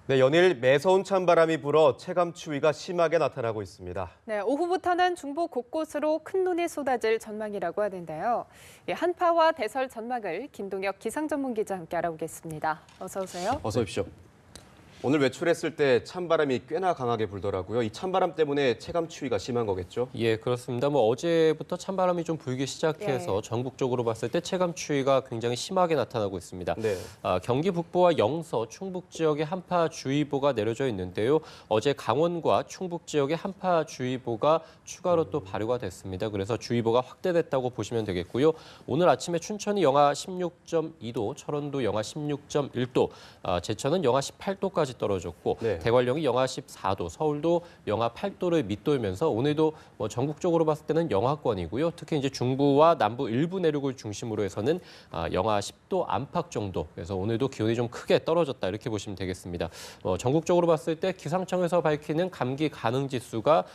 네, 연일 매서운 찬바람이 불어 체감 추위가 심하게 나타나고 있습니다. 네, 오후부터는 중부 곳곳으로 큰 눈이 쏟아질 전망이라고 하는데요. 한파와 대설 전망을 김동혁 기상전문기자 함께 알아보겠습니다. 어서 오세요. 어서 오십시오. 오늘 외출했을 때 찬바람이 꽤나 강하게 불더라고요. 이 찬바람 때문에 체감 추위가 심한 거겠죠? 예, 그렇습니다. 어제부터 찬바람이 좀 불기 시작해서 예. 전국적으로 봤을 때 체감 추위가 굉장히 심하게 나타나고 있습니다. 네. 경기 북부와 영서, 충북 지역에 한파주의보가 내려져 있는데요. 어제 강원과 충북 지역에 한파주의보가 추가로 또 발효가 됐습니다. 그래서 주의보가 확대됐다고 보시면 되겠고요. 오늘 아침에 춘천이 영하 16.2도, 철원도 영하 16.1도, 제천은 영하 18도까지 떨어졌고 네. 대관령이 영하 14도, 서울도 영하 8도를 밑돌면서 오늘도 전국적으로 봤을 때는 영하권이고요. 특히 이제 중부와 남부 일부 내륙을 중심으로 해서는 영하 10도 안팎 정도. 그래서 오늘도 기온이 좀 크게 떨어졌다 이렇게 보시면 되겠습니다. 전국적으로 봤을 때 기상청에서 밝히는 감기 가능 지수가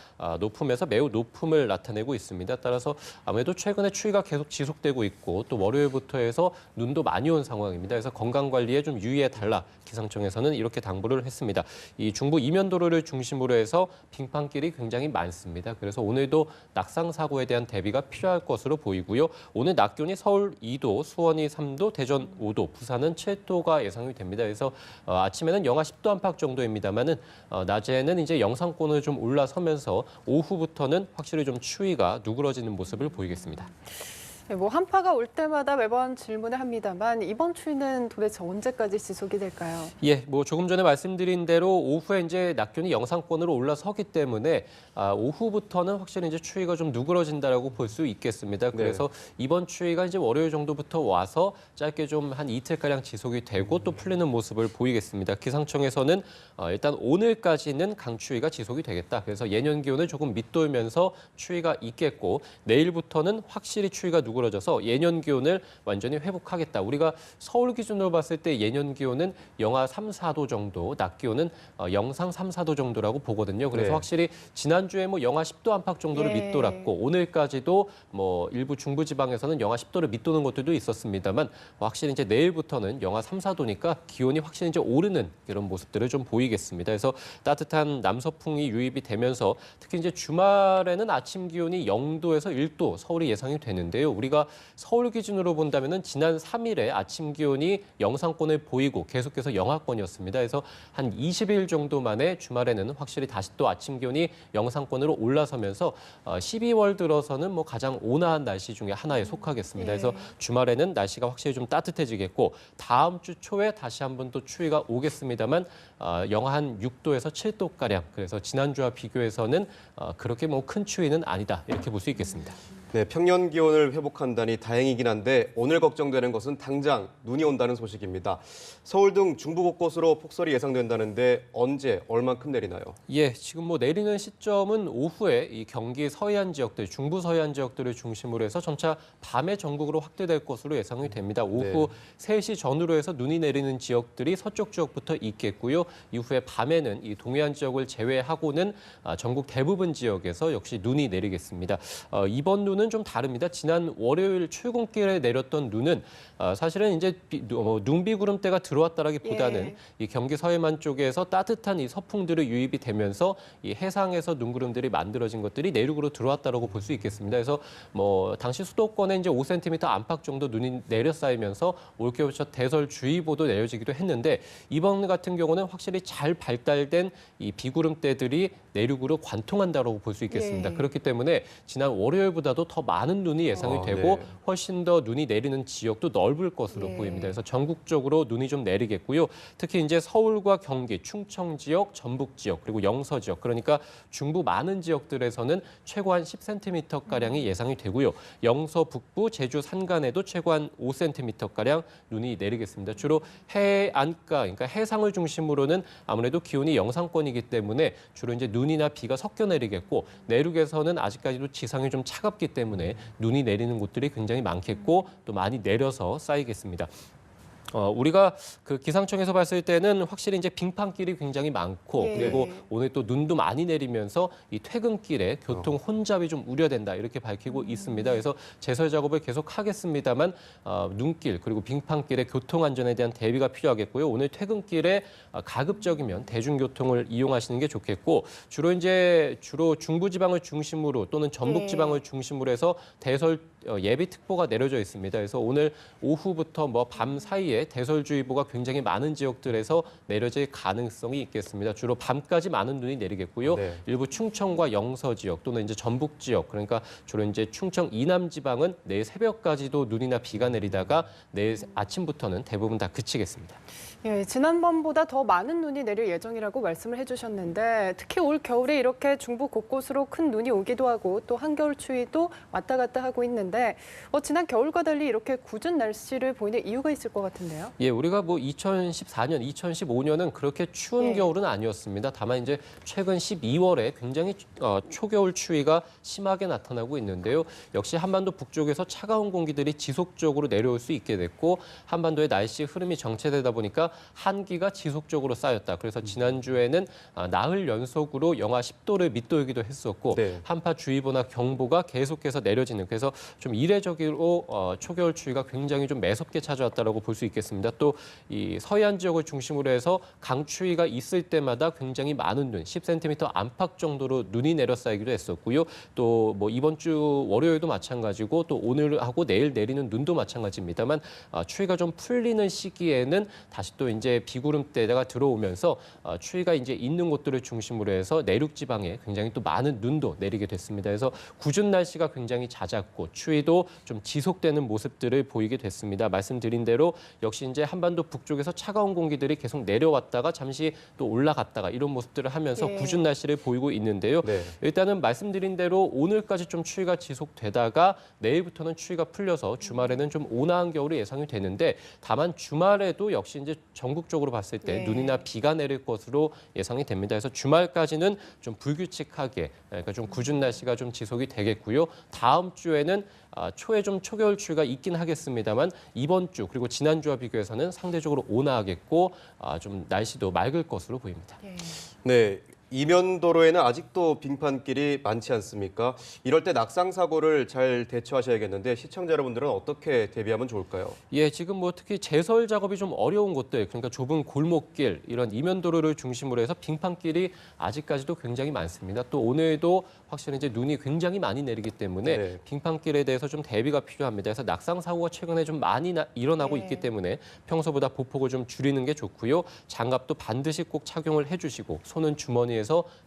높음에서 매우 높음을 나타내고 있습니다. 따라서 아무래도 최근에 추위가 계속 지속되고 있고 또 월요일부터 해서 눈도 많이 온 상황입니다. 그래서 건강 관리에 좀 유의해 달라. 기상청에서는 이렇게 당부를 했습니다. 이 중부 이면도로를 중심으로 해서 빙판길이 굉장히 많습니다. 그래서 오늘도 낙상 사고에 대한 대비가 필요할 것으로 보이고요. 오늘 낮 기온이 서울 2도, 수원이 3도, 대전 5도, 부산은 7도가 예상이 됩니다. 그래서 아침에는 영하 10도 안팎 정도입니다만은 낮에는 이제 영상권을 좀 올라서면서 오후부터는 확실히 좀 추위가 누그러지는 모습을 보이겠습니다. 네, 한파가 올 때마다 매번 질문을 합니다만 이번 추위는 도대체 언제까지 지속이 될까요? 예, 조금 전에 말씀드린 대로 오후에 이제 낮 기온이 영상권으로 올라서기 때문에 오후부터는 확실히 이제 추위가 좀 누그러진다라고 볼 수 있겠습니다. 그래서 이번 추위가 이제 월요일 정도부터 와서 짧게 좀 한 이틀가량 지속이 되고 또 풀리는 모습을 보이겠습니다. 기상청에서는 일단 오늘까지는 강추위가 지속이 되겠다. 그래서 예년 기온을 조금 밑돌면서 추위가 있겠고 내일부터는 확실히 추위가 누그러져서 예년 기온을 완전히 회복하겠다. 우리가 서울 기준으로 봤을 때 예년 기온은 영하 3, 4도 정도, 낮 기온은 영상 3, 4도 정도라고 보거든요. 그래서 네. 확실히 지난주에 영하 10도 안팎 정도를 예. 밑돌았고 오늘까지도 일부 중부 지방에서는 영하 10도를 밑도는 것들도 있었습니다만 확실히 이제 내일부터는 영하 3, 4도니까 기온이 확실히 이제 오르는 이런 모습들을 좀 보이겠습니다. 그래서 따뜻한 남서풍이 유입이 되면서 특히 이제 주말에는 아침 기온이 0도에서 1도 서울이 예상이 되는데요. 우리가 서울 기준으로 본다면은 지난 3일에 아침 기온이 영상권을 보이고 계속해서 영하권이었습니다. 그래서 한 20일 정도 만에 주말에는 확실히 다시 또 아침 기온이 영상권으로 올라서면서 12월 들어서는 가장 온화한 날씨 중에 하나에 속하겠습니다. 그래서 주말에는 날씨가 확실히 좀 따뜻해지겠고 다음 주 초에 다시 한번 또 추위가 오겠습니다만 영하 한 6도에서 7도가량. 그래서 지난주와 비교해서는 그렇게 큰 추위는 아니다. 이렇게 볼 수 있겠습니다. 네, 평년 기온을 회복한다니 다행이긴 한데 오늘 걱정되는 것은 당장 눈이 온다는 소식입니다. 서울 등 중부 곳곳으로 폭설이 예상된다는데 언제 얼만큼 내리나요? 예, 지금 내리는 시점은 오후에 이 경기 서해안 지역들, 중부 서해안 지역들을 중심으로 해서 점차 밤에 전국으로 확대될 것으로 예상이 됩니다. 오후 3시 전후로 해서 눈이 내리는 지역들이 서쪽 지역부터 있겠고요. 이후에 밤에는 이 동해안 지역을 제외하고는 전국 대부분 지역에서 역시 눈이 내리겠습니다. 이번 눈은 좀 다릅니다. 지난 월요일 출근길에 내렸던 눈은 사실은 이제 눈비구름대가 들어왔다라기보다는 이 경기 서해안 쪽에서 따뜻한 이 서풍들이 유입이 되면서 이 해상에서 눈구름들이 만들어진 것들이 내륙으로 들어왔다라고 볼 수 있겠습니다. 그래서 당시 수도권에 이제 5cm 안팎 정도 눈이 내려 쌓이면서 올겨울철 대설주의보도 내려지기도 했는데 이번 같은 경우는 확실히 잘 발달된 이 비구름대들이 내륙으로 관통한다라고 볼 수 있겠습니다. 그렇기 때문에 지난 월요일보다도 더 많은 눈이 예상이 되고 훨씬 더 눈이 내리는 지역도 넓을 것으로 보입니다. 그래서 전국적으로 눈이 좀 내리겠고요. 특히 이제 서울과 경기, 충청 지역, 전북 지역, 그리고 영서 지역, 그러니까 중부 많은 지역들에서는 최고 한 10cm가량이 예상이 되고요. 영서 북부, 제주 산간에도 최고 한 5cm가량 눈이 내리겠습니다. 주로 해안가, 그러니까 해상을 중심으로는 아무래도 기온이 영상권이기 때문에 주로 이제 눈이나 비가 섞여 내리겠고 내륙에서는 아직까지도 지상이 좀 차갑기 때문에 눈이 내리는 곳들이 굉장히 많겠고 또 많이 내려서 쌓이겠습니다. 우리가 그 기상청에서 봤을 때는 확실히 이제 빙판길이 굉장히 많고 예. 그리고 오늘 또 눈도 많이 내리면서 이 퇴근길에 교통 혼잡이 좀 우려된다 이렇게 밝히고 있습니다. 그래서 제설 작업을 계속 하겠습니다만 눈길 그리고 빙판길의 교통 안전에 대한 대비가 필요하겠고요. 오늘 퇴근길에 가급적이면 대중교통을 이용하시는 게 좋겠고 주로 중부지방을 중심으로 또는 전북지방을 중심으로 해서 대설 예비특보가 내려져 있습니다. 그래서 오늘 오후부터 밤 사이에 대설주의보가 굉장히 많은 지역들에서 내려질 가능성이 있겠습니다. 주로 밤까지 많은 눈이 내리겠고요. 네. 일부 충청과 영서 지역 또는 이제 전북 지역 그러니까 주로 이제 충청 이남 지방은 내일 새벽까지도 눈이나 비가 내리다가 내일 아침부터는 대부분 다 그치겠습니다. 예, 지난번보다 더 많은 눈이 내릴 예정이라고 말씀을 해주셨는데 특히 올 겨울에 이렇게 중부 곳곳으로 큰 눈이 오기도 하고 또 한겨울 추위도 왔다 갔다 하고 있는데 지난 겨울과 달리 이렇게 굳은 날씨를 보이는 이유가 있을 것 같은데요. 예, 우리가 2014년, 2015년은 그렇게 추운 예. 겨울은 아니었습니다. 다만 이제 최근 12월에 굉장히 초겨울 추위가 심하게 나타나고 있는데요. 역시 한반도 북쪽에서 차가운 공기들이 지속적으로 내려올 수 있게 됐고 한반도의 날씨 흐름이 정체되다 보니까 한기가 지속적으로 쌓였다. 그래서 지난주에는 나흘 연속으로 영하 10도를 밑돌기도 했었고 네. 한파주의보나 경보가 계속해서 내려지는 그래서 좀 이례적으로 초겨울 추위가 굉장히 좀 매섭게 찾아왔다라고 볼 수 있겠습니다. 또 이 서해안 지역을 중심으로 해서 강추위가 있을 때마다 굉장히 많은 눈, 10cm 안팎 정도로 눈이 내려 쌓이기도 했었고요. 또 이번 주 월요일도 마찬가지고 또 오늘하고 내일 내리는 눈도 마찬가지입니다만 추위가 좀 풀리는 시기에는 다시 또 이제 비구름대가 들어오면서 추위가 이제 있는 곳들을 중심으로 해서 내륙 지방에 굉장히 또 많은 눈도 내리게 됐습니다. 그래서 궂은 날씨가 굉장히 잦았고 추위도 좀 지속되는 모습들을 보이게 됐습니다. 말씀드린 대로 역시 이제 한반도 북쪽에서 차가운 공기들이 계속 내려왔다가 잠시 또 올라갔다가 이런 모습들을 하면서 예. 궂은 날씨를 보이고 있는데요. 네. 일단은 말씀드린 대로 오늘까지 좀 추위가 지속되다가 내일부터는 추위가 풀려서 주말에는 좀 온화한 겨울이 예상이 되는데 다만 주말에도 역시 이제 전국적으로 봤을 때 네. 눈이나 비가 내릴 것으로 예상이 됩니다. 그래서 주말까지는 좀 불규칙하게 그러니까 좀 궂은 날씨가 좀 지속이 되겠고요. 다음 주에는 초에 좀 초겨울 추위가 있긴 하겠습니다만 이번 주 그리고 지난주와 비교해서는 상대적으로 온화하겠고 좀 날씨도 맑을 것으로 보입니다. 예. 네. 이면도로에는 아직도 빙판길이 많지 않습니까? 이럴 때 낙상 사고를 잘 대처하셔야겠는데 시청자 여러분들은 어떻게 대비하면 좋을까요? 예, 지금 특히 제설 작업이 좀 어려운 곳들, 그러니까 좁은 골목길, 이런 이면도로를 중심으로 해서 빙판길이 아직까지도 굉장히 많습니다. 또 오늘도 확실히 이제 눈이 굉장히 많이 내리기 때문에 네. 빙판길에 대해서 좀 대비가 필요합니다. 그래서 낙상 사고가 최근에 좀 많이 일어나고 네. 있기 때문에 평소보다 보폭을 좀 줄이는 게 좋고요. 장갑도 반드시 꼭 착용을 해주시고 손은 주머니에서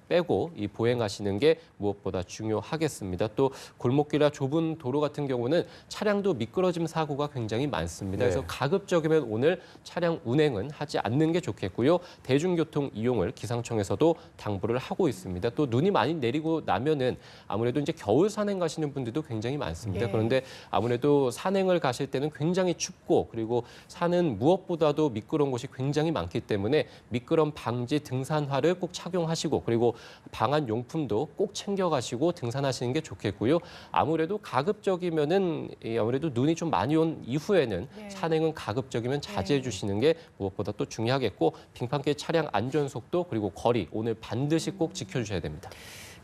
빼고 보행하시는 게 무엇보다 중요하겠습니다. 또 골목길이나 좁은 도로 같은 경우는 차량도 미끄러짐 사고가 굉장히 많습니다. 네. 그래서 가급적이면 오늘 차량 운행은 하지 않는 게 좋겠고요. 대중교통 이용을 기상청에서도 당부를 하고 있습니다. 또 눈이 많이 내리고 나면은 아무래도 이제 겨울 산행 가시는 분들도 굉장히 많습니다. 네. 그런데 아무래도 산행을 가실 때는 굉장히 춥고 그리고 산은 무엇보다도 미끄러운 곳이 굉장히 많기 때문에 미끄럼 방지 등산화를 꼭 착용하시고 그리고 방한 용품도 꼭 챙겨가시고 등산하시는 게 좋겠고요. 아무래도 가급적이면은 아무래도 눈이 좀 많이 온 이후에는 네. 산행은 가급적이면 자제해 주시는 게 무엇보다 또 중요하겠고 빙판길 차량 안전 속도 그리고 거리 오늘 반드시 꼭 지켜주셔야 됩니다.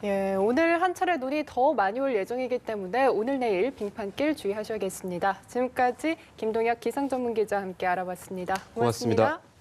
예, 오늘 한 차례 눈이 더 많이 올 예정이기 때문에 오늘 내일 빙판길 주의하셔야겠습니다. 지금까지 김동혁 기상전문기자와 함께 알아봤습니다. 고맙습니다. 고맙습니다.